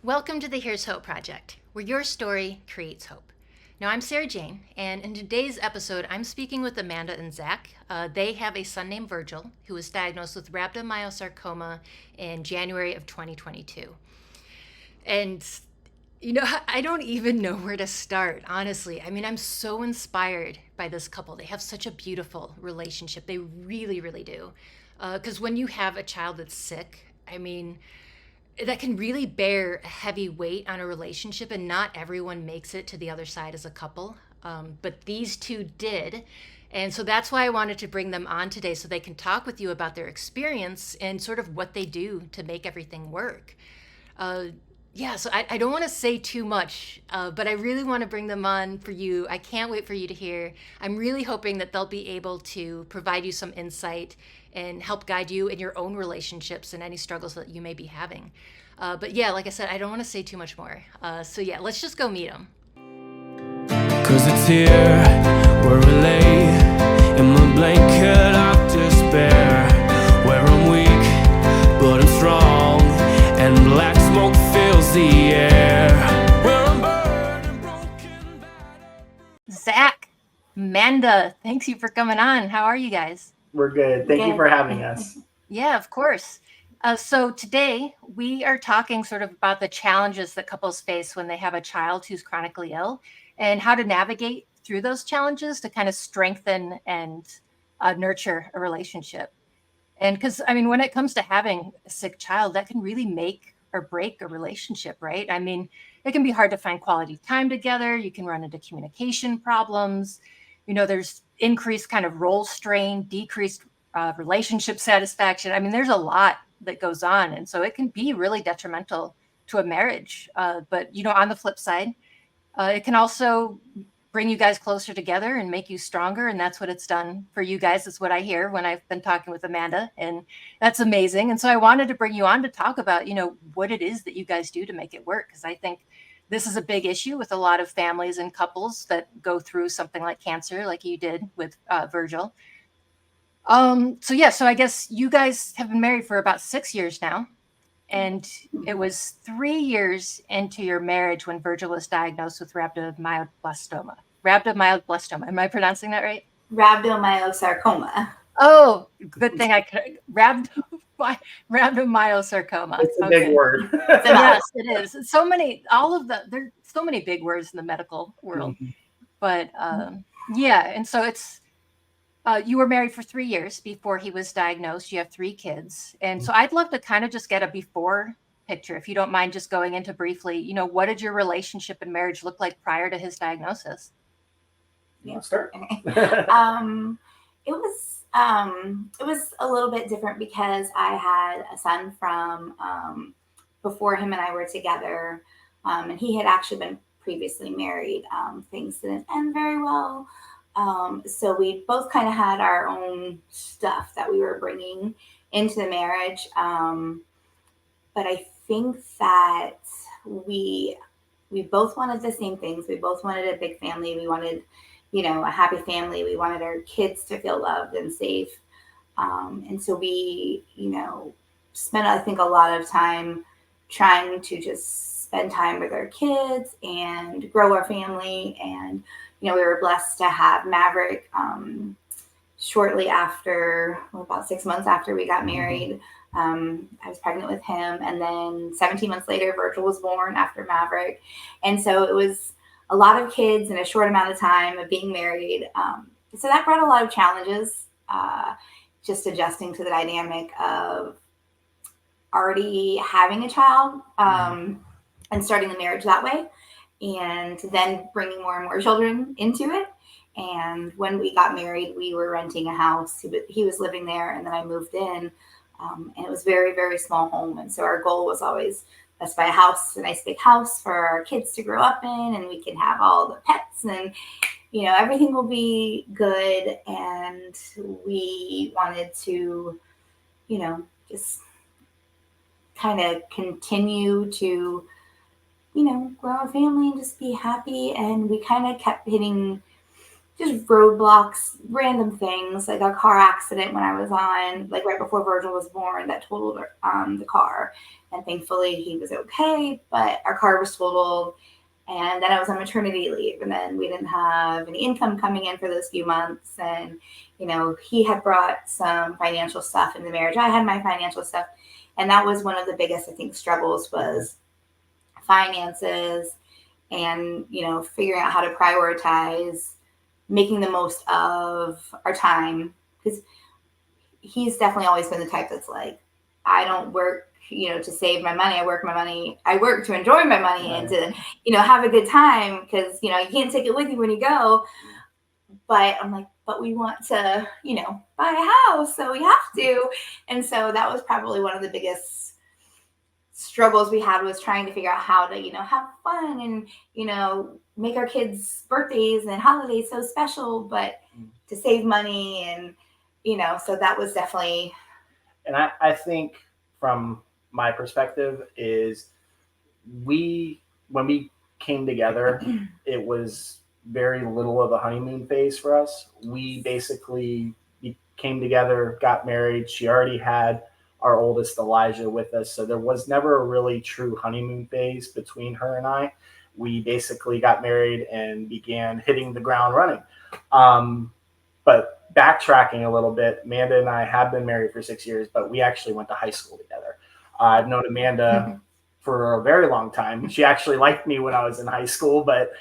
Welcome to the Here's Hope Project, where your story creates hope. Now, I'm Sarah Jane, and in today's episode, I'm speaking with Amanda and Zack. They have a son named Virgil who was diagnosed with rhabdomyosarcoma in January of 2022. And, I don't even know where to start, honestly. I mean, I'm so inspired by this couple. They have such a beautiful relationship. They really, really do. Because when you have a child that's sick, I mean, that can really bear a heavy weight on a relationship, and not everyone makes it to the other side as a couple. But these two did. And so that's why I wanted to bring them on today so they can talk with you about their experience and sort of what they do to make everything work. So I don't want to say too much, but I really want to bring them on for you. I can't wait for you to hear. I'm really hoping that they'll be able to provide you some insight and help guide you in your own relationships and any struggles that you may be having. But yeah, like I said, I don't want to say too much more. Let's just go meet them. Cause it's here where we lay in my blanket of despair, where I'm weak but I'm strong and black smoke fills the air, where I'm burning broken, battered. Zach, Amanda, thanks you for coming on. How are you guys? We're good. Thank you for having us. Yeah, of course. So today we are talking sort of about the challenges that couples face when they have a child who's chronically ill and how to navigate through those challenges to kind of strengthen and nurture a relationship. And because, I mean, when it comes to having a sick child, that can really make or break a relationship, right? I mean, it can be hard to find quality time together. You can run into communication problems. There's increased kind of role strain, decreased relationship satisfaction. I mean, there's a lot that goes on. And so it can be really detrimental to a marriage. But on the flip side, it can also bring you guys closer together and make you stronger. And that's what it's done for you guys, is what I hear when I've been talking with Amanda. And that's amazing. And so I wanted to bring you on to talk about, what it is that you guys do to make it work. Because I think this is a big issue with a lot of families and couples that go through something like cancer, like you did with Virgil. So I guess you guys have been married for about 6 years now. And it was 3 years into your marriage when Virgil was diagnosed with rhabdomyoblastoma. Rhabdomyoblastoma. Am I pronouncing that right? Rhabdomyosarcoma. Oh, good thing I could. Rhabdomyosarcoma. It's a big word. Yes, it is. There's so many big words in the medical world. Mhm. But and so it's. You were married for 3 years before he was diagnosed. You have 3 kids. And so I'd love to kind of just get a before picture, if you don't mind just going into briefly, what did your relationship and marriage look like prior to his diagnosis? You want to start? It was a little bit different because I had a son from before him and I were together, and he had actually been previously married. Things didn't end very well. So we both kind of had our own stuff that we were bringing into the marriage. But I think that we both wanted the same things. We both wanted a big family. We wanted, a happy family. We wanted our kids to feel loved and safe. And so we, spent, I think, a lot of time trying to just spend time with our kids and grow our family. And we were blessed to have Maverick shortly after, about 6 months after we got married. I was pregnant with him. And then 17 months later, Virgil was born after Maverick. And so it was a lot of kids in a short amount of time of being married. So that brought a lot of challenges, just adjusting to the dynamic of already having a child and starting the marriage that way. And then bringing more and more children into it. And when we got married, we were renting a house. He was living there, and then I moved in. And it was very, very small home. And so our goal was always, let's buy a nice big house for our kids to grow up in, and we can have all the pets, and everything will be good. And we wanted to, just kind of continue to grow our family and just be happy. And we kind of kept hitting just roadblocks, random things, like a car accident when I was on, like right before Virgil was born, that totaled the car. And thankfully he was okay, but our car was totaled. And then I was on maternity leave, and then we didn't have any income coming in for those few months. And, he had brought some financial stuff in the marriage. I had my financial stuff. And that was one of the biggest, I think, struggles was finances and, figuring out how to prioritize, making the most of our time. Because he's definitely always been the type that's like, I don't work to save my money. I work to enjoy my money and to, have a good time because, you can't take it with you when you go. But I'm like, but we want to, buy a house. So we have to. And so that was probably one of the biggest struggles we had was trying to figure out how to, have fun and, make our kids' birthdays and holidays so special, but to save money and, so that was definitely. And I think from my perspective is when we came together, it was very little of a honeymoon phase for us. We basically came together, got married. She already had our oldest Elijah with us. So there was never a really true honeymoon phase between her and I. We basically got married and began hitting the ground running. But backtracking a little bit, Amanda and I have been married for 6 years, but we actually went to high school together. I've known Amanda for a very long time. She actually liked me when I was in high school, but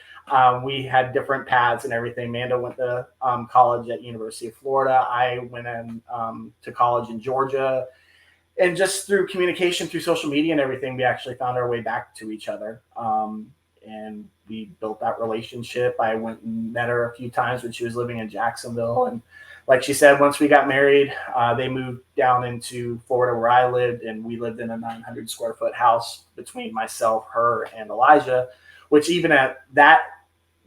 we had different paths and everything. Amanda went to college at University of Florida. I went to college in Georgia. And just through communication, through social media and everything, we actually found our way back to each other. And we built that relationship. I went and met her a few times when she was living in Jacksonville. And like she said, once we got married, they moved down into Florida where I lived, and we lived in a 900 square foot house between myself, her, and Elijah, which even at that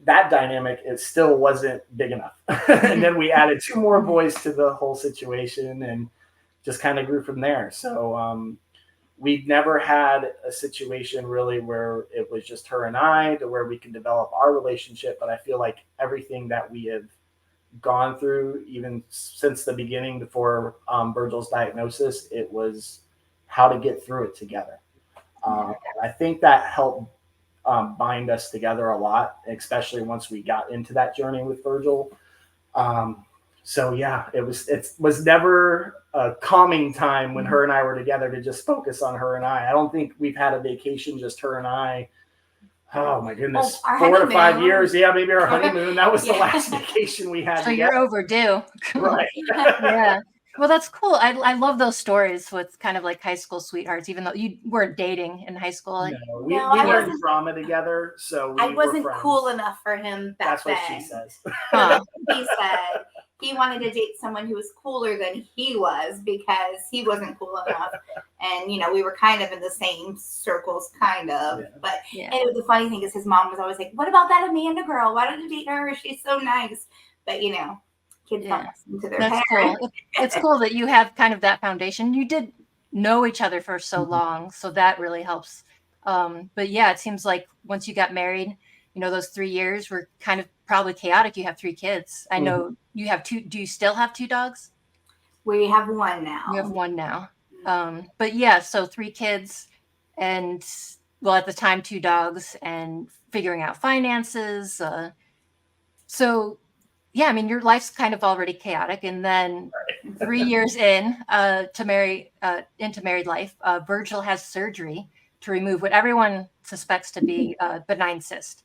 dynamic, it still wasn't big enough. And then we added 2 more boys to the whole situation and just kind of grew from there. So we've never had a situation really where it was just her and I to where we can develop our relationship. But I feel like everything that we have gone through, even since the beginning before Virgil's diagnosis, it was how to get through it together. I think that helped bind us together a lot, especially once we got into that journey with Virgil. So yeah, it was never a calming time when her and I were together to just focus on her and I. I don't think we've had a vacation, just her and I. Oh my goodness, 4 to 5 years. Yeah, maybe our honeymoon. That was the last vacation we had. So you're overdue. Right. Yeah. Well, that's cool. I love those stories with kind of like high school sweethearts, even though you weren't dating in high school. No, we learned drama together, so I wasn't cool enough for him back then. That's what she says. Huh. He said he wanted to date someone who was cooler than he was because he wasn't cool enough. And, we were kind of in the same circles, kind of. Yeah. But And the funny thing is his mom was always like, what about that Amanda girl? Why don't you date her? She's so nice. But, kids don't listen to their parents. Cool. It's cool that you have kind of that foundation. You did know each other for so long, so that really helps. But yeah, it seems like once you got married, those 3 years were kind of probably chaotic. You have 3 kids. I know you have 2. Do you still have 2 dogs? We have 1 now. You have 1 now. But yeah, so 3 kids and, well, at the time, 2 dogs and figuring out finances. So yeah, I mean, your life's kind of already chaotic. And then 3 years into married life, Virgil has surgery to remove what everyone suspects to be a benign cyst.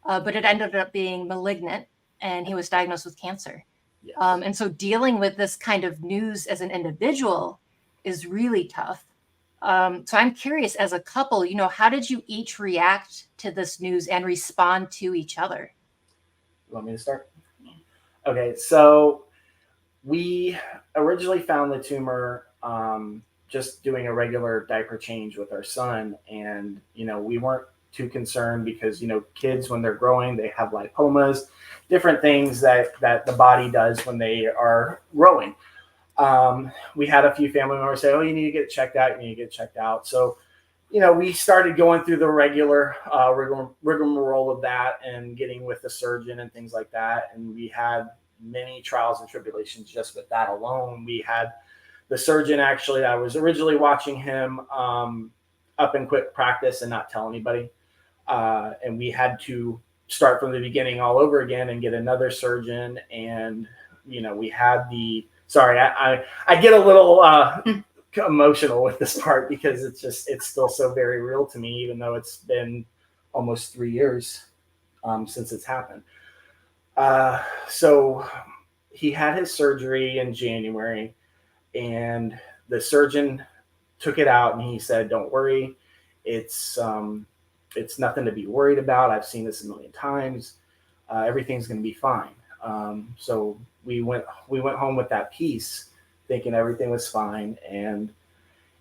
But it ended up being malignant, and he was diagnosed with cancer. Yes. And so dealing with this kind of news as an individual is really tough. So I'm curious, as a couple, how did you each react to this news and respond to each other? You want me to start? Okay, so we originally found the tumor just doing a regular diaper change with our son. And, we weren't too concerned because, kids, when they're growing, they have lipomas, different things that the body does when they are growing. We had a few family members say, oh, you need to get checked out. So, we started going through the regular rigmarole of that and getting with the surgeon and things like that. And we had many trials and tribulations just with that alone. We had the surgeon, actually, I was originally watching him up and quit practice and not tell anybody. And we had to start from the beginning all over again and get another surgeon. And, we had sorry, I get a little emotional with this part because it's still so very real to me, even though it's been almost 3 years since it's happened. So he had his surgery in January, and the surgeon took it out and he said, "Don't worry, it's nothing to be worried about. I've seen this a million times. Everything's going to be fine." So we went home with that peace, thinking everything was fine. And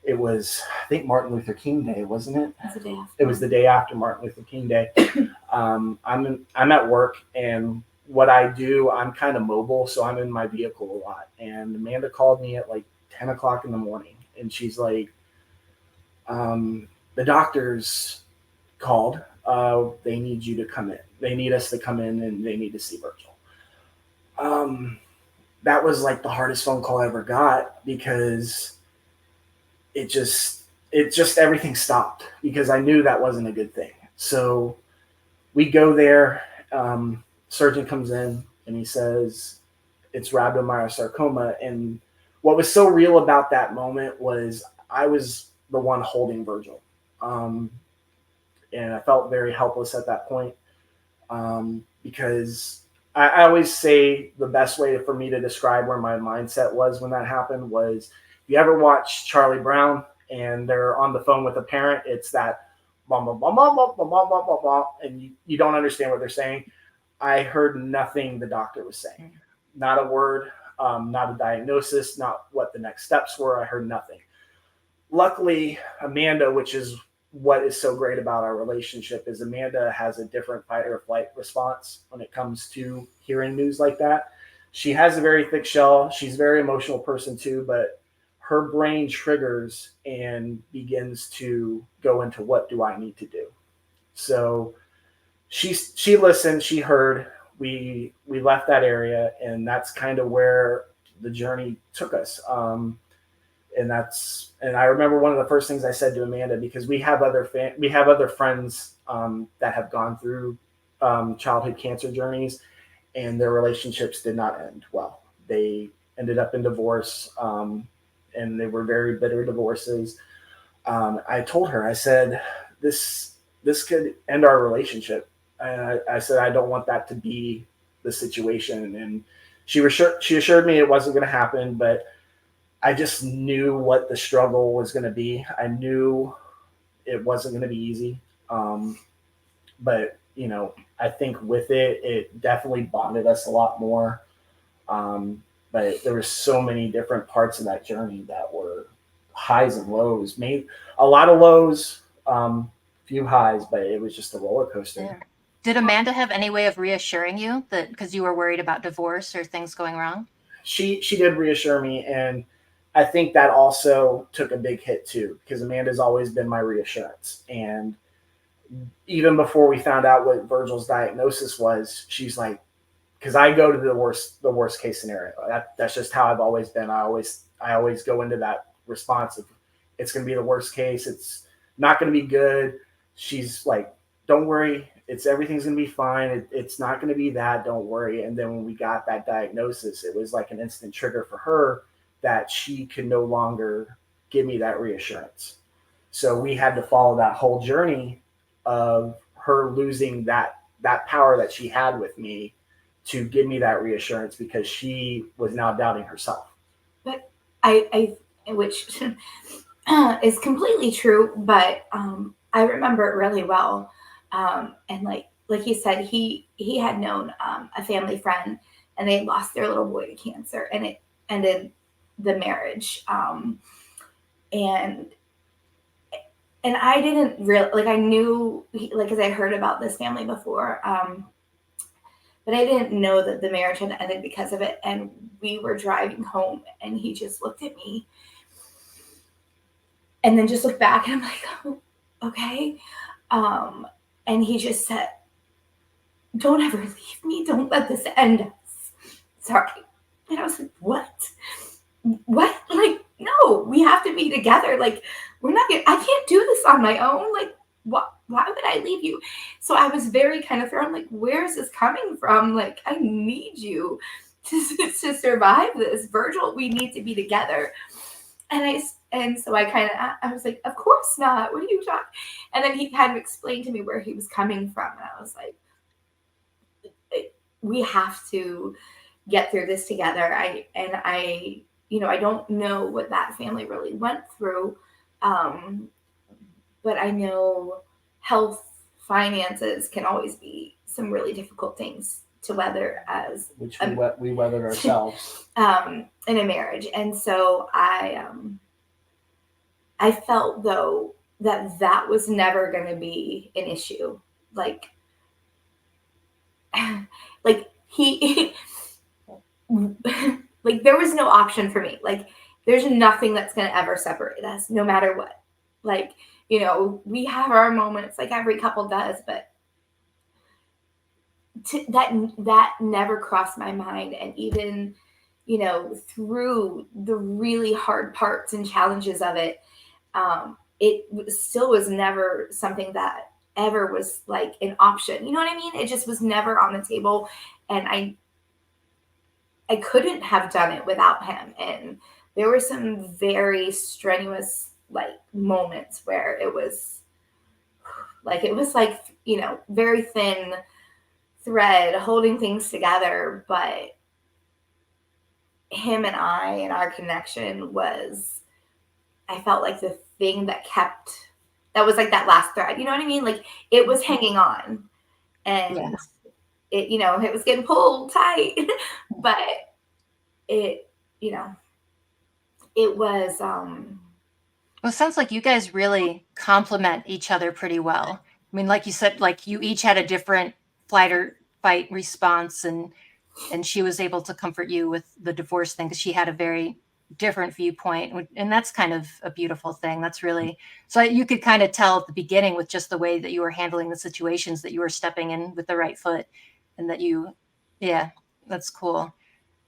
it was, I think, Martin Luther King Day, wasn't it? That's the day after. It was the day after Martin Luther King Day. I'm at work, and what I do, I'm kind of mobile, so I'm in my vehicle a lot. And Amanda called me at like 10 o'clock in the morning, and she's like, "The doctors called. They need you to come in. They need us to come in, and they need to see Virgil." That was like the hardest phone call I ever got, because it just everything stopped, because I knew that wasn't a good thing. So we go there. Surgeon comes in and he says it's rhabdomyosarcoma. And what was so real about that moment was I was the one holding Virgil. And I felt very helpless at that point, because I always say the best way for me to describe where my mindset was when that happened was, if you ever watch Charlie Brown and they're on the phone with a parent, it's that blah, blah, blah, blah, blah, blah, blah, blah, blah, and you don't understand what they're saying. I heard nothing the doctor was saying. Not a word, not a diagnosis, not what the next steps were. I heard nothing. Luckily, Amanda, which is what is so great about our relationship, is Amanda has a different fight or flight response when it comes to hearing news like that. She has a very thick shell. She's a very emotional person too, but her brain triggers and begins to go into, what do I need to do? So she listened, she heard, we left that area, and that's kind of where the journey took us. And I remember one of the first things I said to Amanda, because we have other friends that have gone through childhood cancer journeys, and their relationships did not end well. They ended up in divorce, and they were very bitter divorces. I told her, I said, this could end our relationship. I said, I don't want that to be the situation. And she assured me it wasn't going to happen, but I just knew what the struggle was going to be. I knew it wasn't going to be easy. But, I think with it definitely bonded us a lot more. But there were so many different parts of that journey that were highs and lows. Made a lot of lows, few highs, but it was just a roller coaster. Yeah. Did Amanda have any way of reassuring you that, because you were worried about divorce or things going wrong? She did reassure me, and I think that also took a big hit too, because Amanda's always been my reassurance. And even before we found out what Virgil's diagnosis was, she's like, because I go to the worst case scenario. That's just how I've always been. I always go into that response of, it's going to be the worst case. It's not going to be good. She's like, don't worry. Everything's going to be fine. It's not going to be that. Don't worry. And then when we got that diagnosis, it was like an instant trigger for her that she could no longer give me that reassurance. So we had to follow that whole journey of her losing that power that she had with me to give me that reassurance, because she was now doubting herself. But I which is completely true, but I remember it really well. And like he said, he had known a family friend, and they lost their little boy to cancer, and it ended the marriage. And I didn't really, I knew, because I heard about this family before, but I didn't know that the marriage had ended because of it. And we were driving home, and he just looked at me and then just looked back, and I'm like, oh, okay. And he just said, don't ever leave me. Don't let this end us. Sorry. And I was like, what? What? Like, no, we have to be together. Like, I can't do this on my own. Like, what? Why would I leave you? So I was very kind of thrown, like, where is this coming from? Like, I need you to survive this. Virgil, we need to be together. And so I was like, of course not. What are you talking? And then he kind of explained to me where he was coming from. And I was like, we have to get through this together. I don't know what that family really went through. But I know health, finances can always be some really difficult things to weather as which we weathered ourselves in a marriage. And so I felt though that was never going to be an issue. Like he like there was no option for me. Like there's nothing that's going to ever separate us no matter what. Like, we have our moments like every couple does, but that never crossed my mind. And even, through the really hard parts and challenges of it, it still was never something that ever was like an option. You know what I mean? It just was never on the table. And I couldn't have done it without him. And there were some very strenuous like moments where it was like very thin thread holding things together. But him and I and our connection was, I felt like the thing that was like that last thread. You know what I mean? Like it was hanging on, and it was getting pulled tight, but it was, Well, it sounds like you guys really complement each other pretty well. I mean, like you said, like you each had a different flight or fight response, and she was able to comfort you with the divorce thing because she had a very different viewpoint, and that's kind of a beautiful thing. That's really, so you could kind of tell at the beginning with just the way that you were handling the situations that you were stepping in with the right foot, and that that's cool.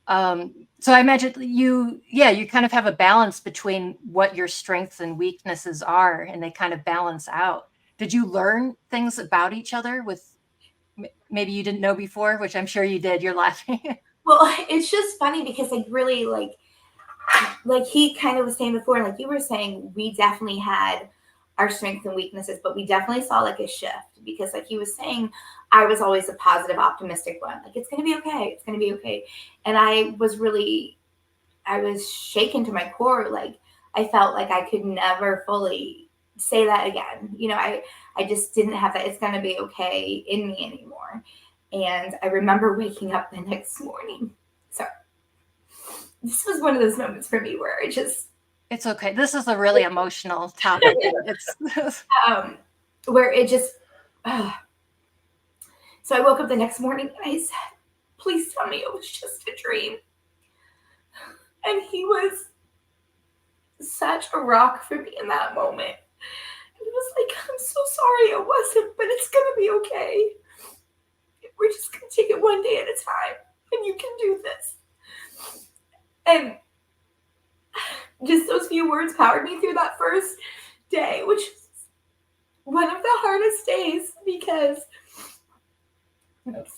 So I imagine you kind of have a balance between what your strengths and weaknesses are, and they kind of balance out. Did you learn things about each other with maybe you didn't know before, which I'm sure you did? You're laughing. Well, it's just funny because like really like he kind of was saying before, like you were saying, we definitely had our strengths and weaknesses, but we definitely saw like a shift because like he was saying, I was always a positive, optimistic one. Like, it's going to be okay. It's going to be okay. And I was shaken to my core. Like, I felt like I could never fully say that again. I just didn't have that. It's going to be okay in me anymore. And I remember waking up the next morning. So this was one of those moments for me where it's okay. This is a really emotional topic. It's where it just, so I woke up the next morning and I said, please tell me it was just a dream. And he was such a rock for me in that moment. And it was like, I'm so sorry it wasn't, but it's going to be okay. We're just going to take it one day at a time, and you can do this. And just those few words powered me through that first day, which was one of the hardest days because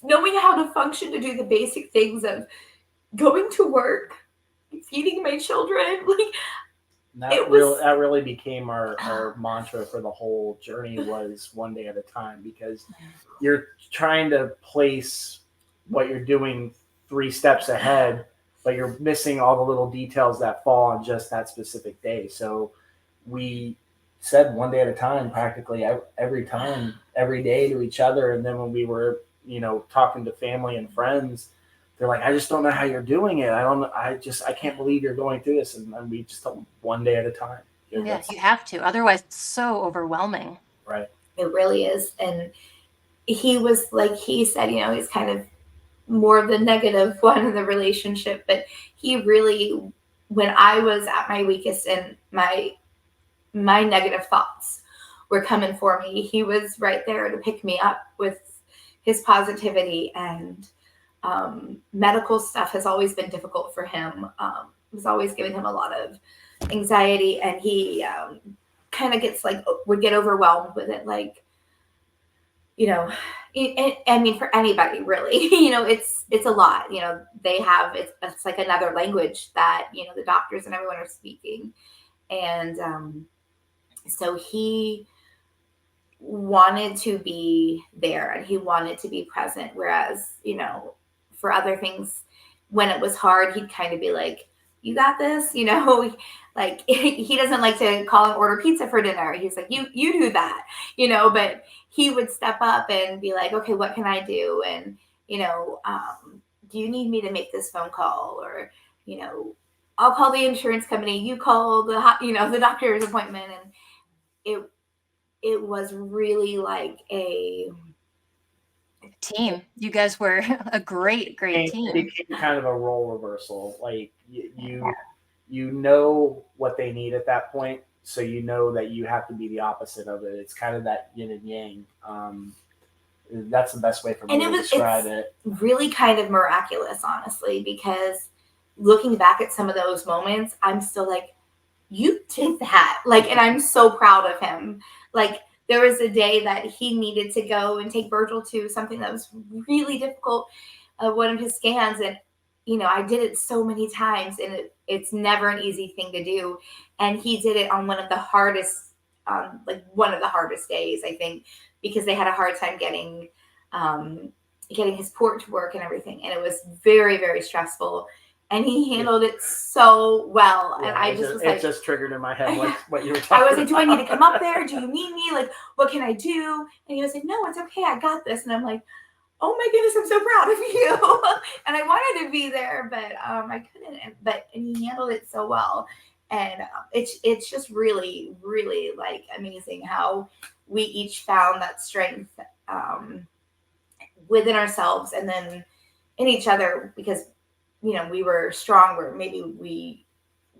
knowing how to function to do the basic things of going to work, feeding my children, like that really became our mantra for the whole journey, was one day at a time, because you're trying to place what you're doing 3 steps ahead, but you're missing all the little details that fall on just that specific day. So we said one day at a time, practically every time, every day to each other. And then when we were, talking to family and friends, they're like, I just don't know how you're doing it. I can't believe you're going through this. And we just told them one day at a time. Yeah, you have to. Otherwise, it's so overwhelming. Right. It really is. And he was, like he said, he's kind of more the negative one in the relationship, but he really, when I was at my weakest and my negative thoughts were coming for me, he was right there to pick me up with his positivity. And medical stuff has always been difficult for him. It was always giving him a lot of anxiety, and he kind of would get overwhelmed with it. Like, I mean, for anybody really, it's a lot. They have it's like another language that the doctors and everyone are speaking, and so he wanted to be there and he wanted to be present. Whereas, for other things, when it was hard, he'd kind of be like, "You got this," like he doesn't like to call and order pizza for dinner. He's like, you do that, but he would step up and be like, "Okay, what can I do?" And, do you need me to make this phone call? Or, I'll call the insurance company. You call the doctor's appointment. And it was really like a team. You guys were a great team. It became kind of a role reversal. Like you know what they need at that point, so you know that you have to be the opposite of it. It's kind of that yin and yang. That's the best way for me to describe it. Really kind of miraculous, honestly, because looking back at some of those moments, I'm still like, you did that. Like, and I'm so proud of him. Like, there was a day that he needed to go and take Virgil to something that was really difficult, one of his scans. And, I did it so many times, and it's never an easy thing to do. And he did it on one of the hardest days, I think, because they had a hard time getting his port to work and everything. And it was very, very stressful. And he handled it so well. Yeah, and I just was like, it just triggered in my head what you were talking about. I was like, do I need to come up there? Do you need me? Like, what can I do? And he was like, no, it's okay. I got this. And I'm like, oh my goodness, I'm so proud of you. And I wanted to be there, but I couldn't. And he handled it so well. And it's just really, really like amazing how we each found that strength within ourselves and then in each other, because we were strong where maybe we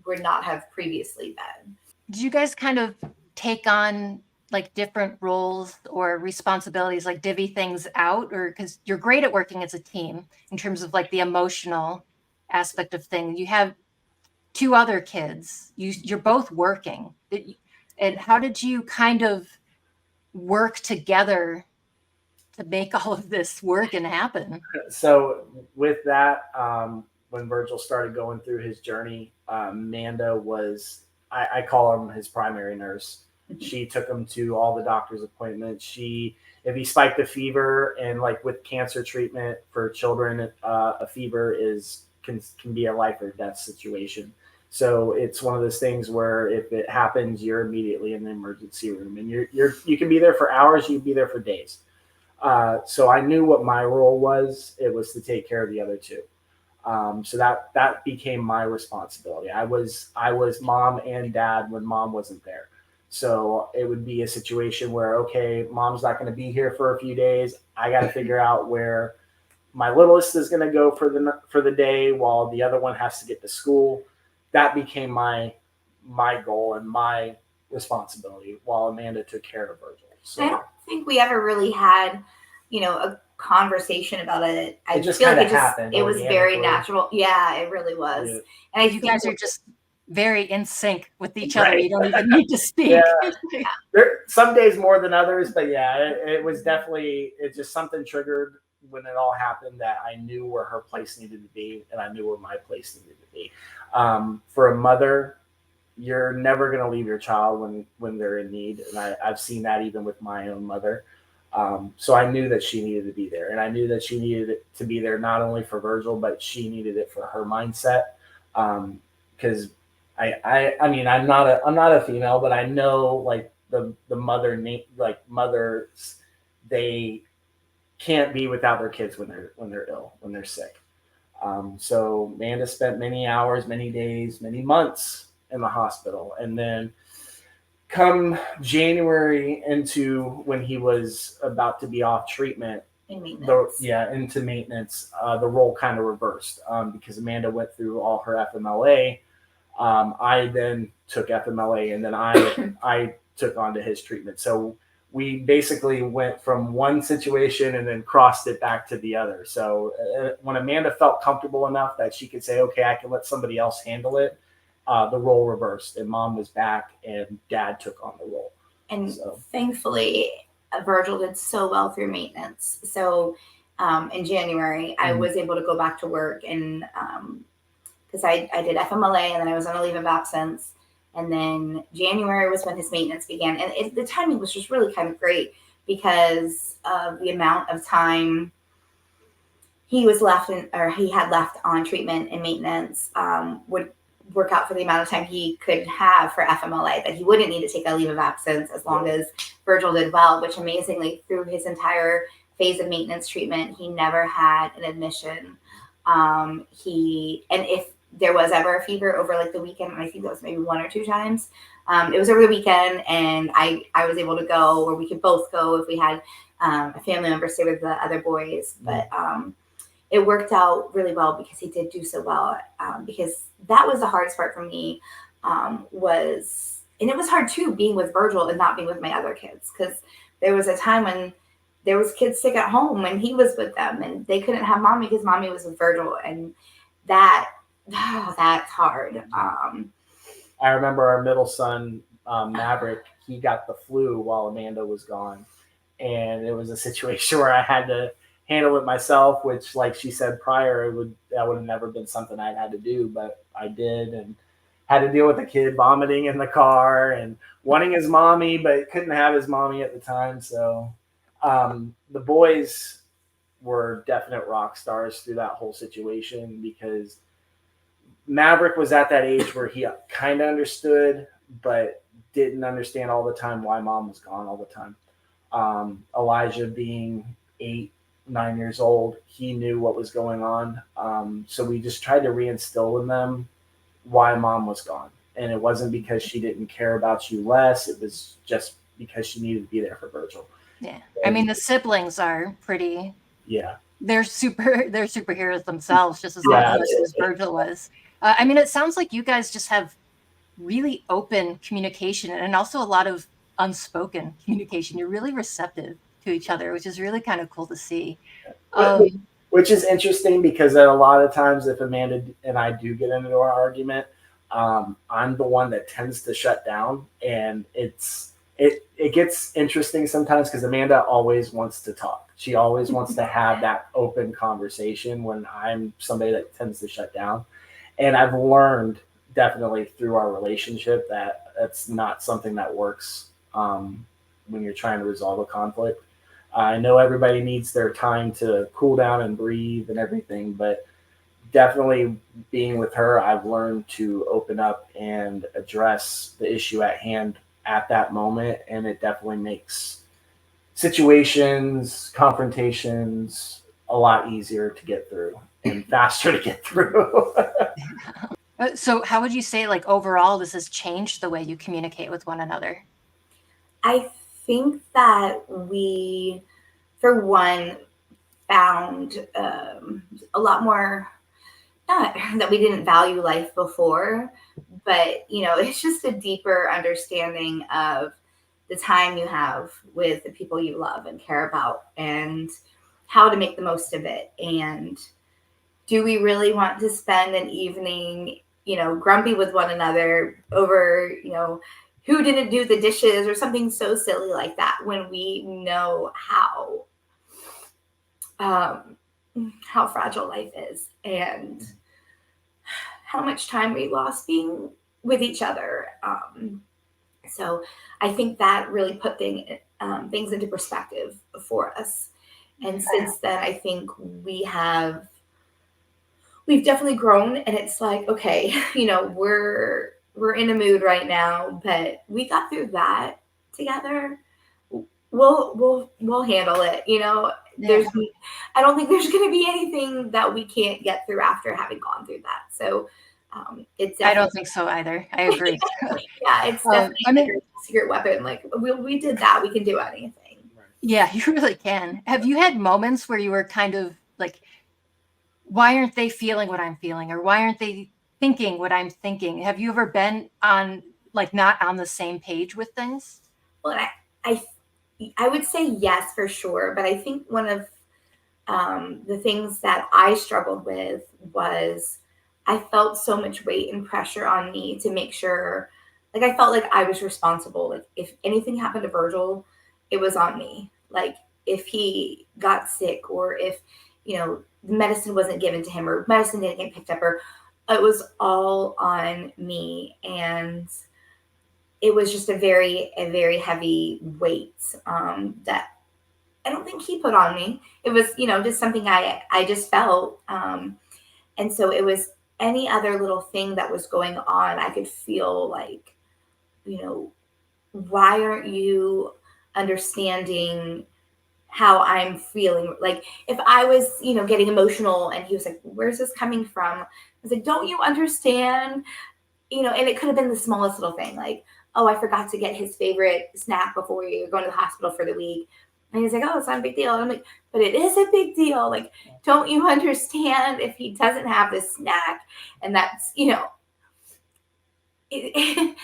would not have previously been. Did you guys kind of take on like different roles or responsibilities, like divvy things out? Or because you're great at working as a team in terms of like the emotional aspect of things. You have 2 other kids. You're both working. And how did you kind of work together to make all of this work and happen? So with that, when Virgil started going through his journey, Amanda was, I call him his primary nurse. Mm-hmm. She took him to all the doctor's appointments. If he spiked a fever, and like with cancer treatment for children, a fever can be a life or death situation. So it's one of those things where if it happens, you're immediately in the emergency room, and you can be there for hours, you can be there for days. So I knew what my role was. It was to take care of the other 2. So that became my responsibility. I was mom and dad when mom wasn't there. So it would be a situation where, okay, mom's not going to be here for a few days. I got to figure out where my littlest is going to go for the day while the other one has to get to school. That became my goal and my responsibility while Amanda took care of Virgil. So I don't think we ever really had, a conversation about it. It just kind of happened. It was very natural. Yeah, it really was. Yeah. And you guys are just very in sync with each other. You don't even need to speak. Yeah. Some days more than others, but yeah, it was definitely, it just something triggered when it all happened that I knew where her place needed to be, and I knew where my place needed to be. For a mother, you're never going to leave your child when they're in need. And I've seen that even with my own mother. So I knew that she needed to be there, and I knew that she needed it to be there, not only for Virgil, but she needed it for her mindset. Cause I mean, I'm not a female, but I know like the mothers, they can't be without their kids when they're ill, when they're sick. So Amanda spent many hours, many days, many months in the hospital. And then come January into when he was about to be off treatment, into maintenance, the role kind of reversed because Amanda went through all her FMLA. I then took FMLA, and then I took on to his treatment. So we basically went from one situation and then crossed it back to the other. So when Amanda felt comfortable enough that she could say, okay, I can let somebody else handle it, the role reversed and mom was back and dad took on the role. And thankfully, Virgil did so well through maintenance. So in January, I was able to go back to work and because I did FMLA and then I was on a leave of absence. And then January was when his maintenance began. And the timing was just really kind of great because of the amount of time he was left he had left on treatment and maintenance would work out for the amount of time he could have for FMLA, that he wouldn't need to take a leave of absence as long as Virgil did well, which amazingly through his entire phase of maintenance treatment, he never had an admission. And if there was ever a fever over like the weekend, and I think that was maybe 1 or 2 times, it was over the weekend and I was able to go, or we could both go if we had a family member stay with the other boys. But it worked out really well because he did do so well. Because that was the hardest part for me and it was hard too, being with Virgil and not being with my other kids. Because there was a time when there was kids sick at home and he was with them and they couldn't have mommy because mommy was with Virgil. And that's hard. I remember our middle son, Maverick, he got the flu while Amanda was gone. And it was a situation where I had to handle it myself, which, like she said prior, that would have never been something I'd had to do, but I did, and had to deal with the kid vomiting in the car and wanting his mommy, but couldn't have his mommy at the time. So the boys were definite rock stars through that whole situation because Maverick was at that age where he kind of understood, but didn't understand all the time why mom was gone all the time. Elijah being 8, 9 years old, he knew what was going on. So we just tried to reinstill in them why mom was gone. And it wasn't because she didn't care about you less. It was just because she needed to be there for Virgil. Yeah. I mean, the siblings are pretty. Yeah. They're superheroes themselves, just as much as Virgil was. I mean, it sounds like you guys just have really open communication and also a lot of unspoken communication. You're really receptive to each other, which is really kind of cool to see. Which is interesting because a lot of times if Amanda and I do get into our argument, I'm the one that tends to shut down, and it gets interesting sometimes because Amanda always wants to talk. She always wants to have that open conversation when I'm somebody that tends to shut down. And I've learned definitely through our relationship that that's not something that works when you're trying to resolve a conflict. I know everybody needs their time to cool down and breathe and everything, but definitely being with her, I've learned to open up and address the issue at hand at that moment. And it definitely makes situations, confrontations a lot easier to get through and faster to get through. So how would you say, like, overall, this has changed the way you communicate with one another? I think that we, for one, found a lot more, not that we didn't value life before, but, it's just a deeper understanding of the time you have with the people you love and care about and how to make the most of it. And do we really want to spend an evening, grumpy with one another over, who didn't do the dishes or something so silly like that, when we know how fragile life is and how much time we lost being with each other. So I think that really put things into perspective for us. And since then, I think we've definitely grown, and it's like, okay, we're in a mood right now, but we got through that together. We'll handle it. I don't think there's going to be anything that we can't get through after having gone through that. So it's I don't think so either. I agree. Yeah, it's definitely a secret weapon. Like we did that. We can do anything. Yeah, you really can. Have you had moments where you were kind of like, why aren't they feeling what I'm feeling? Or why aren't they thinking what I'm thinking? Have you ever been on, like, not on the same page with things? Well, I would say yes for sure, but I think one of the things that I struggled with was I felt so much weight and pressure on me to make sure, like I felt like I was responsible. Like if anything happened to Virgil, it was on me. Like if he got sick, or if medicine wasn't given to him, or medicine didn't get picked up, or it was all on me. And it was just a very heavy weight that I don't think he put on me. It was, just something I just felt. And so it was any other little thing that was going on, I could feel like, why aren't you understanding how I'm feeling? Like if I was, getting emotional and he was like, where's this coming from? I was like, don't you understand? And it could have been the smallest little thing. Like, oh, I forgot to get his favorite snack before you're going to the hospital for the week. And he's like, oh, it's not a big deal. And I'm like, but it is a big deal. Like, don't you understand if he doesn't have this snack? And that's, it, it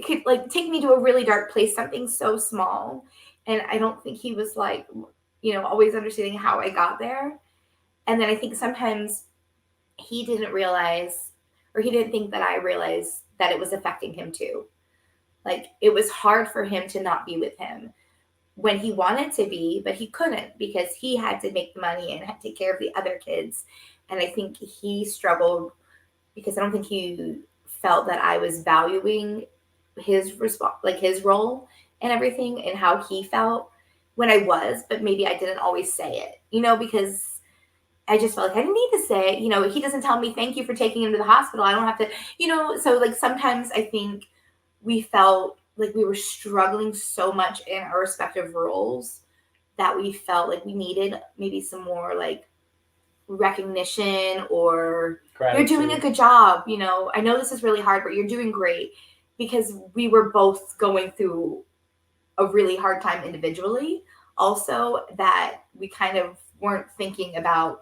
could like take me to a really dark place, something so small. And I don't think he was like, always understanding how I got there. And then I think sometimes he didn't realize, or he didn't think that I realized that it was affecting him too. Like it was hard for him to not be with him when he wanted to be, but he couldn't because he had to make the money and had to take care of the other kids. And I think he struggled because I don't think he felt that I was valuing his like his role and everything and how he felt when I was, but maybe I didn't always say it, because I just felt like I didn't need to say it. He doesn't tell me thank you for taking him to the hospital. I don't have to, so like sometimes I think we felt like we were struggling so much in our respective roles that we felt like we needed maybe some more like recognition or gratitude. You're doing a good job. I know this is really hard, but you're doing great, because we were both going through a really hard time individually also, that we kind of weren't thinking about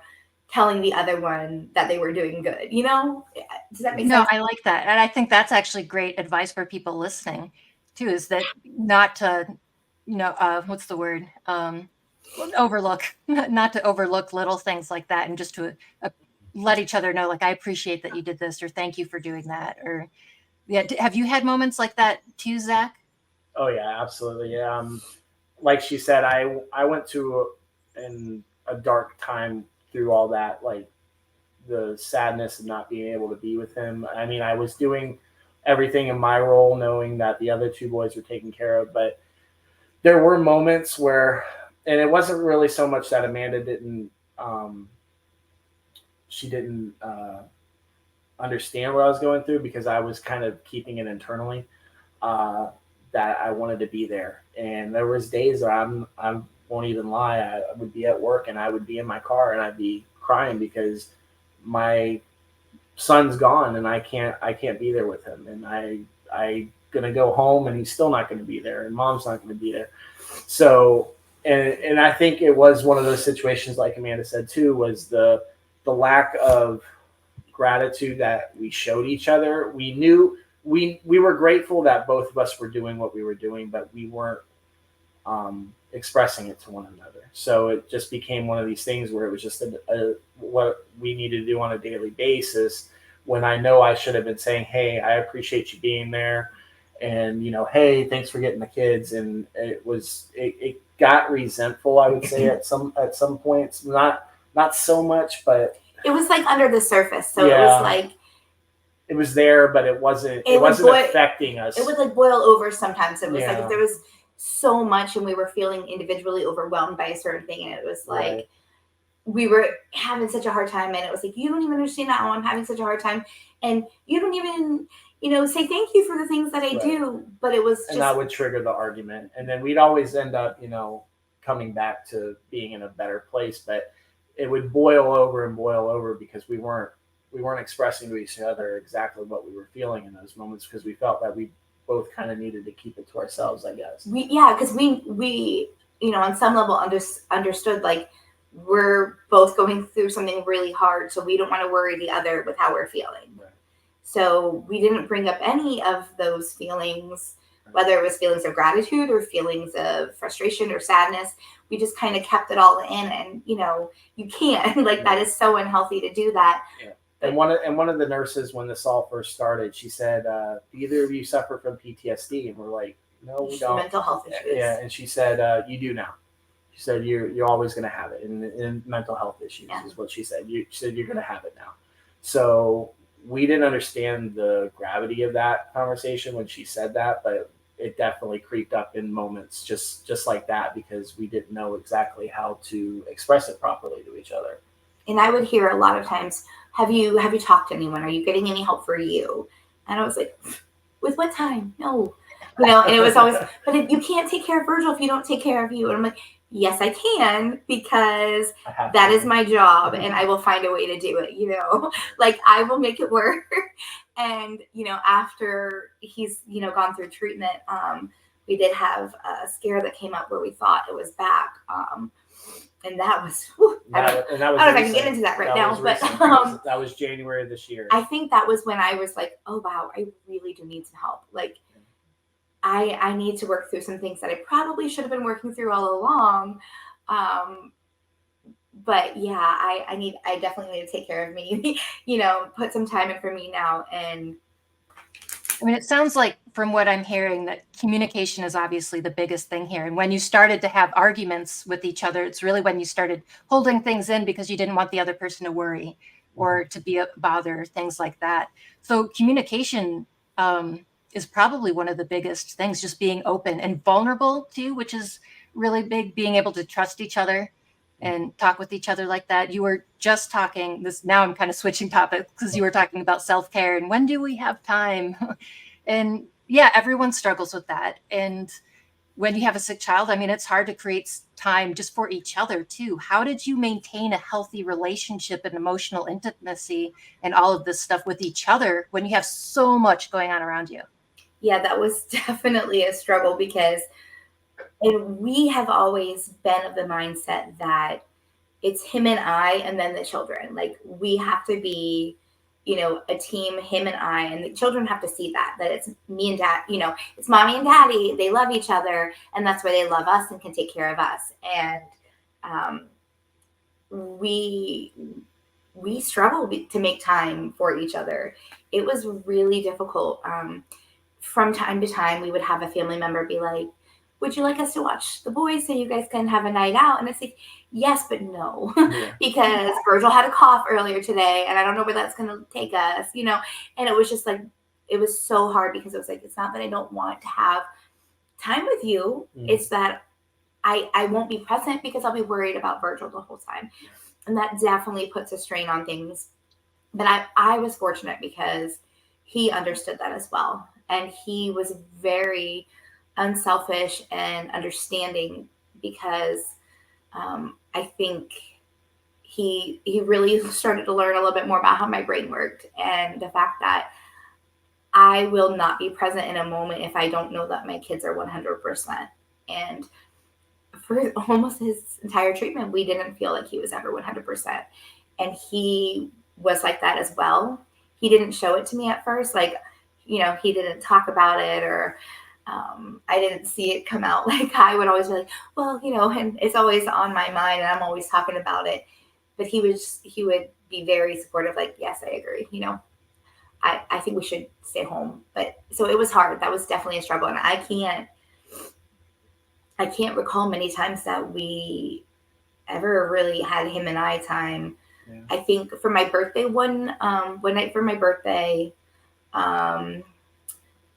telling the other one that they were doing good. Does that make sense? No, I like that. And I think that's actually great advice for people listening too, is that not to, what's the word? Overlook, not to overlook little things like that, and just to let each other know, like, I appreciate that you did this, or thank you for doing that. Or yeah. Have you had moments like that too, Zach? Oh yeah, absolutely. Like she said, I went through a dark time through all that, like the sadness of not being able to be with him. I mean, I was doing everything in my role, knowing that the other two boys were taken care of, but there were moments where, and it wasn't really so much that Amanda didn't understand what I was going through, because I was kind of keeping it internally, that I wanted to be there. And there was days where I won't even lie, I would be at work and I would be in my car and I'd be crying because my son's gone and I can't be there with him, and I gonna go home and he's still not gonna be there, and mom's not gonna be there. So and I think it was one of those situations, like Amanda said too, was the lack of gratitude that we showed each other. We knew we were grateful that both of us were doing what we were doing, but we weren't expressing it to one another. So it just became one of these things where it was just what we needed to do on a daily basis, when I know I should have been saying, hey, I appreciate you being there, and hey, thanks for getting the kids. And it got resentful, I would say, at some points, not so much, but it was like under the surface. So yeah. It was like it was there, but it wasn't affecting us. It would like boil over sometimes. It was like if there was so much and we were feeling individually overwhelmed by a certain thing, and it was like we were having such a hard time, and it was like, you don't even understand how I'm having such a hard time, and you don't even say thank you for the things that I do. But it was just, and that would trigger the argument, and then we'd always end up coming back to being in a better place, but it would boil over because we weren't expressing to each other exactly what we were feeling in those moments, because we felt that we both kind of needed to keep it to ourselves, I guess. Because we on some level understood, like, we're both going through something really hard, so we don't want to worry the other with how we're feeling. Right. So we didn't bring up any of those feelings whether it was feelings of gratitude or feelings of frustration or sadness. We just kind of kept it all in, and you can't like that is so unhealthy to do that. Yeah. And one of the nurses, when this all first started, she said, "Either of you suffer from PTSD?" And we're like, "No, we don't." Mental health issues. Yeah, and she said, "You do now." She said, "You're always going to have it, and mental health issues is what she said. She said you're going to have it now." So we didn't understand the gravity of that conversation when she said that, but it definitely creeped up in moments just like that, because we didn't know exactly how to express it properly to each other. And I would hear a lot of times, have you talked to anyone? Are you getting any help for you? And I was like, with what time? No. And it was always, but you can't take care of Virgil if you don't take care of you. And I'm like, yes, I can, because that is my job, and I will find a way to do it. Like I will make it work. And after he's gone through treatment, we did have a scare that came up where we thought it was back. And that was, I don't know if I can get into that right now, but that was January of this year. I think that was when I was like, oh wow, I really do need some help. Like I need to work through some things that I probably should have been working through all along. But yeah, I definitely need to take care of me, put some time in for me now. And I mean, it sounds like from what I'm hearing that communication is obviously the biggest thing here. And when you started to have arguments with each other, it's really when you started holding things in because you didn't want the other person to worry or to be a bother, things like that. So communication is probably one of the biggest things, just being open and vulnerable too, which is really big, being able to trust each other and talk with each other like that. You were just talking this, now I'm kind of switching topics because you were talking about self-care and when do we have time? And yeah, everyone struggles with that. And when you have a sick child, I mean, it's hard to create time just for each other too. How did you maintain a healthy relationship and emotional intimacy and all of this stuff with each other when you have so much going on around you? Yeah, that was definitely a struggle, because we have always been of the mindset that it's him and I and then the children. Like we have to be, a team, him and I, and the children have to see that it's me and dad, it's mommy and daddy. They love each other, and that's why they love us and can take care of us. And we struggle to make time for each other. It was really difficult. From time to time, we would have a family member be like, would you like us to watch the boys so you guys can have a night out? And it's like, yes, but no, because Virgil had a cough earlier today and I don't know where that's going to take us, and it was just like, it was so hard, because it was like, it's not that I don't want to have time with you. It's that I won't be present because I'll be worried about Virgil the whole time. And that definitely puts a strain on things. But I was fortunate because he understood that as well. And he was very unselfish and understanding, because I think he really started to learn a little bit more about how my brain worked, and the fact that I will not be present in a moment if I don't know that my kids are 100%. And for almost his entire treatment, we didn't feel like he was ever 100%. And he was like that as well. He didn't show it to me at first. Like, he didn't talk about it, or I didn't see it come out. Like I would always be like, well, and it's always on my mind and I'm always talking about it. But he would be very supportive. Like, yes, I agree. I think we should stay home. But so it was hard. That was definitely a struggle. And I can't recall many times that we ever really had him and I time. Yeah. I think for my birthday, one night for my birthday,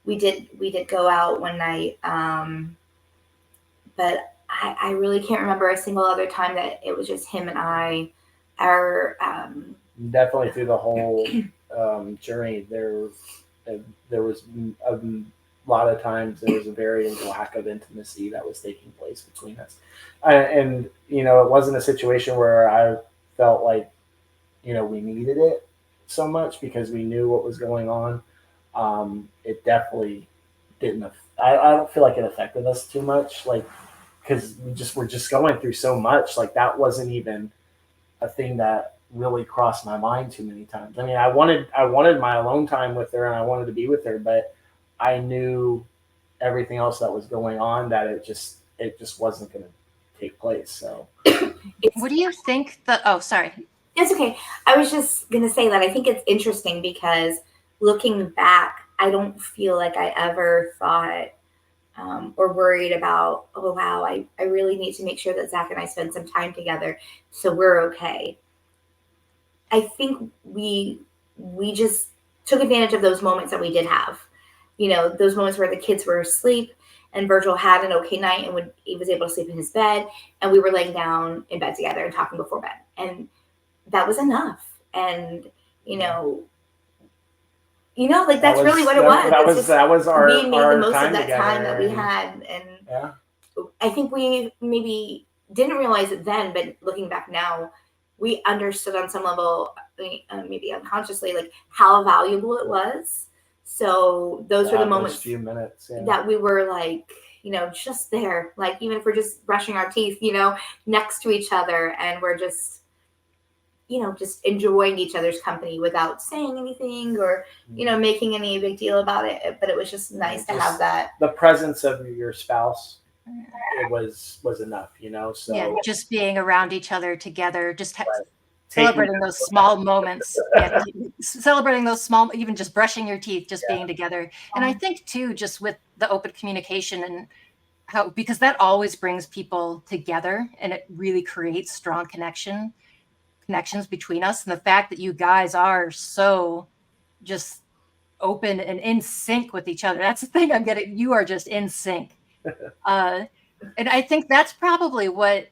we did go out one night, but I really can't remember a single other time that it was just him and I. Definitely through the whole journey, there was a lot of times there was a very lack of intimacy that was taking place between us, and it wasn't a situation where I felt like we needed it so much because we knew what was going on. It definitely didn't. I don't feel like it affected us too much, like, because we're just going through so much. Like that wasn't even a thing that really crossed my mind too many times. I mean, I wanted my alone time with her and I wanted to be with her, but I knew everything else that was going on, that it just wasn't going to take place. So What do you think oh, sorry. It's okay. I was just going to say that I think it's interesting because looking back, I don't feel like I ever thought or worried about, oh, wow, I really need to make sure that Zach and I spend some time together so we're okay. I think we just took advantage of those moments that we did have. You know, those moments where the kids were asleep and Virgil had an okay night and he was able to sleep in his bed, and we were laying down in bed together and talking before bed. And that was enough. And, like that's really what it was. That was our we made the most time of that together, time that we had. And yeah. I think we maybe didn't realize it then, but looking back now, we understood on some level, maybe unconsciously, like how valuable it was. So those were the moments, few minutes, that we were like, just there, like even if we're just brushing our teeth, next to each other, and we're just, just enjoying each other's company without saying anything or, making any big deal about it. But it was just nice to have that. The presence of your spouse, it was enough, so yeah, just being around each other together, just celebrating those small moments, celebrating those small, even just brushing your teeth, just being together. And I think too, just with the open communication and how, because that always brings people together and it really creates strong connections between us. And the fact that you guys are so just open and in sync with each other, that's the thing I'm getting. You are just in sync. And I think that's probably what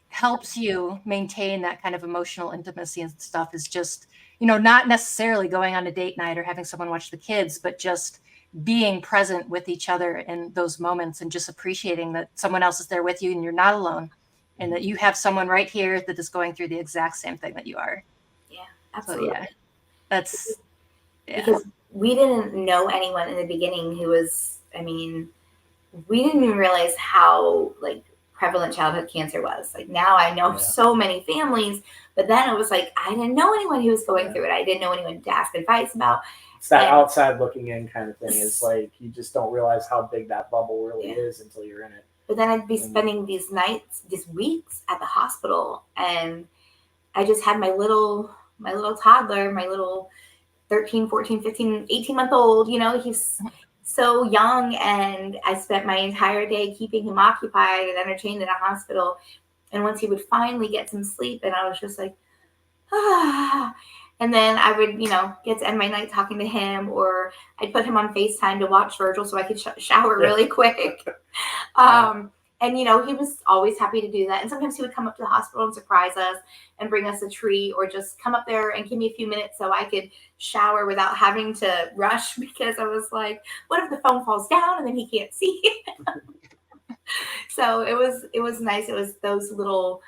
helps you maintain that kind of emotional intimacy and stuff, is just, not necessarily going on a date night or having someone watch the kids, but just being present with each other in those moments and just appreciating that someone else is there with you and you're not alone, and that you have someone right here that is going through the exact same thing that you are. Yeah, absolutely. So, that's because we didn't know anyone in the beginning who was, we didn't even realize how like prevalent childhood cancer was. Like now I know so many families, but then it was like I didn't know anyone who was going through it. I didn't know anyone to ask advice about. It's that outside looking in kind of thing. It's like you just don't realize how big that bubble really is until you're in it. But then I'd be spending these weeks at the hospital, and I just had my little toddler, my little 13, 14, 15, 18-month-old, he's so young, and I spent my entire day keeping him occupied and entertained in a hospital. And once he would finally get some sleep, and I was just like, and then I would, get to end my night talking to him, or I'd put him on FaceTime to watch Virgil so I could shower really quick. And, he was always happy to do that. And sometimes he would come up to the hospital and surprise us and bring us a treat, or just come up there and give me a few minutes so I could shower without having to rush, because I was like, what if the phone falls down and then he can't see? So it was nice. It was those little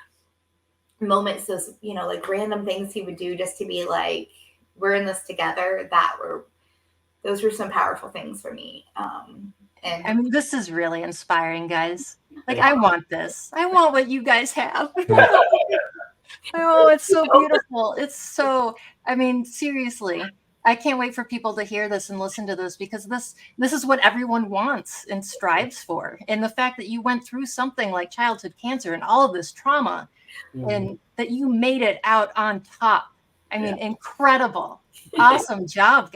moments, those, like random things he would do just to be like, we're in this together. Those were some powerful things for me. And this is really inspiring, guys. Like, I want this. I want what you guys have. Oh, it's so beautiful. It's so, seriously, I can't wait for people to hear this and listen to this, because this is what everyone wants and strives for. And the fact that you went through something like childhood cancer and all of this trauma, and that you made it out on top. Incredible. Awesome job.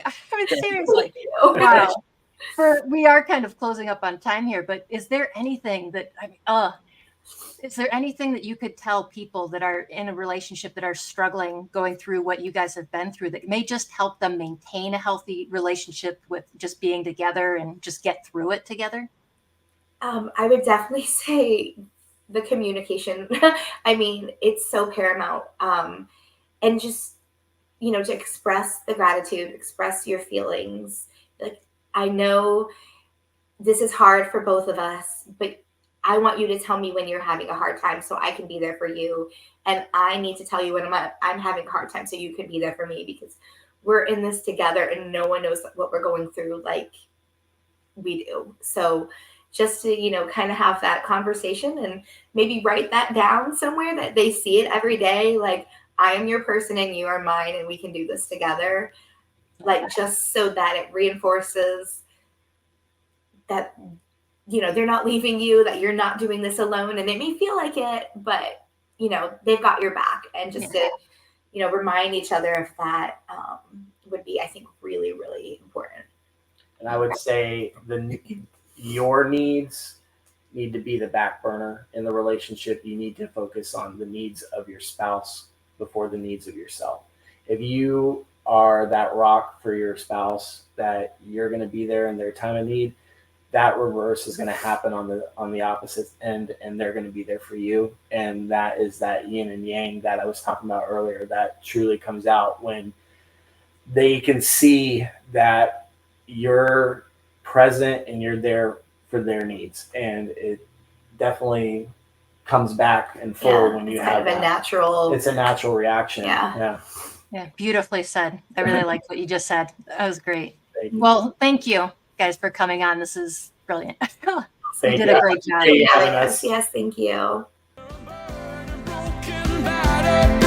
Seriously. Wow. We are kind of closing up on time here, but is there anything that you could tell people that are in a relationship that are struggling, going through what you guys have been through, that may just help them maintain a healthy relationship with just being together and just get through it together? I would definitely say the communication. It's so paramount. And just, to express the gratitude, express your feelings. Like, I know this is hard for both of us, but I want you to tell me when you're having a hard time so I can be there for you. And I need to tell you when I'm having a hard time so you can be there for me, because we're in this together and no one knows what we're going through like we do. So just to, kind of have that conversation and maybe write that down somewhere that they see it every day. Like, I am your person and you are mine, and we can do this together. Like, just so that it reinforces that, they're not leaving you, that you're not doing this alone. And it may feel like it, but, they've got your back. And just to, remind each other of that would be, I think, really, really important. And I would say your needs need to be the back burner in the relationship. You need to focus on the needs of your spouse before the needs of yourself. If you are that rock for your spouse, that you're going to be there in their time of need, that reverse is going to happen on the opposite end, and they're going to be there for you. And that is that yin and yang that I was talking about earlier, that truly comes out when they can see that you're present and you're there for their needs. And it definitely comes back in full when you have kind of a natural. It's a natural reaction. Yeah. Yeah, beautifully said. I really liked what you just said. That was great. Thank you. Well, thank you guys for coming on. This is brilliant. You Thank did you. a great job. Thank you for having us. Yes, thank you. Broken, battered,